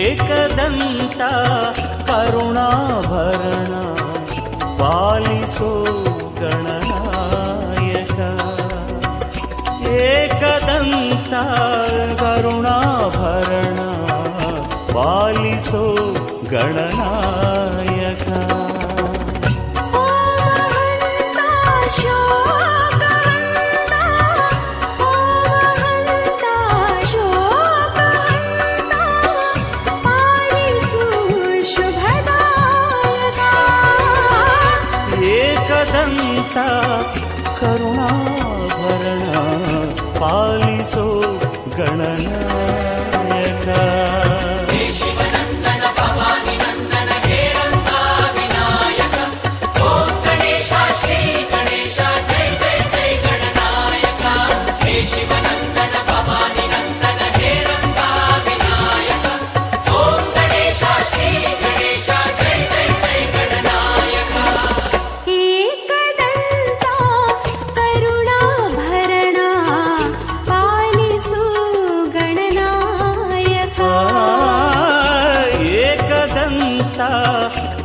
ಏಕದಂತ ಕರುಣಾಭರಣ ಪಾಲಿಸೋ ಗಣನಾಯಕ. ಏಕದಂತ ಕರುಣಾಭರಣ ಪಾಲಿಸೋ ಗಣನಾಯಕ. ಏಕದಂತ ಕರುಣಾಭರಣ ಪಾಲಿಸೋ ಗಣನಾಯಕ. ಶಿವನಂದನ ಭವಾನಿ ನಂದನ ಹೇ ರಂಗ ವಿನಾಯಕ. ಓಂ ಗಣೇಶ ಶ್ರೀ ಗಣೇಶ ಜೈ ಜೈ ಜೈ ಗಣನಾಯಕ. ಹೇ ಶಿವನಂದನ ಭವಾನಿ ನಂದನ ಹೇ ರಂಗ ವಿನಾಯಕ. ಓಂ ಗಣೇಶ ಶ್ರೀ ಗಣೇಶ ಜೈ ಜೈ ಜೈ ಗಣನಾಯಕ. ಏಕದಂತ ಕರುಣಾಭರಣ ಪಾಲಿಸು ಗಣನಾಯಕ. ಏಕದಂತ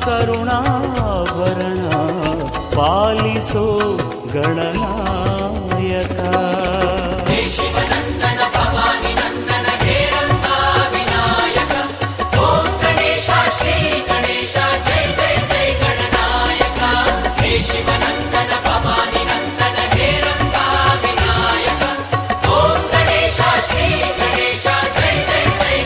ಕರುಣಾಭರಣ ಪಾಲಿಸೋ ಗಣನಾಯಕ.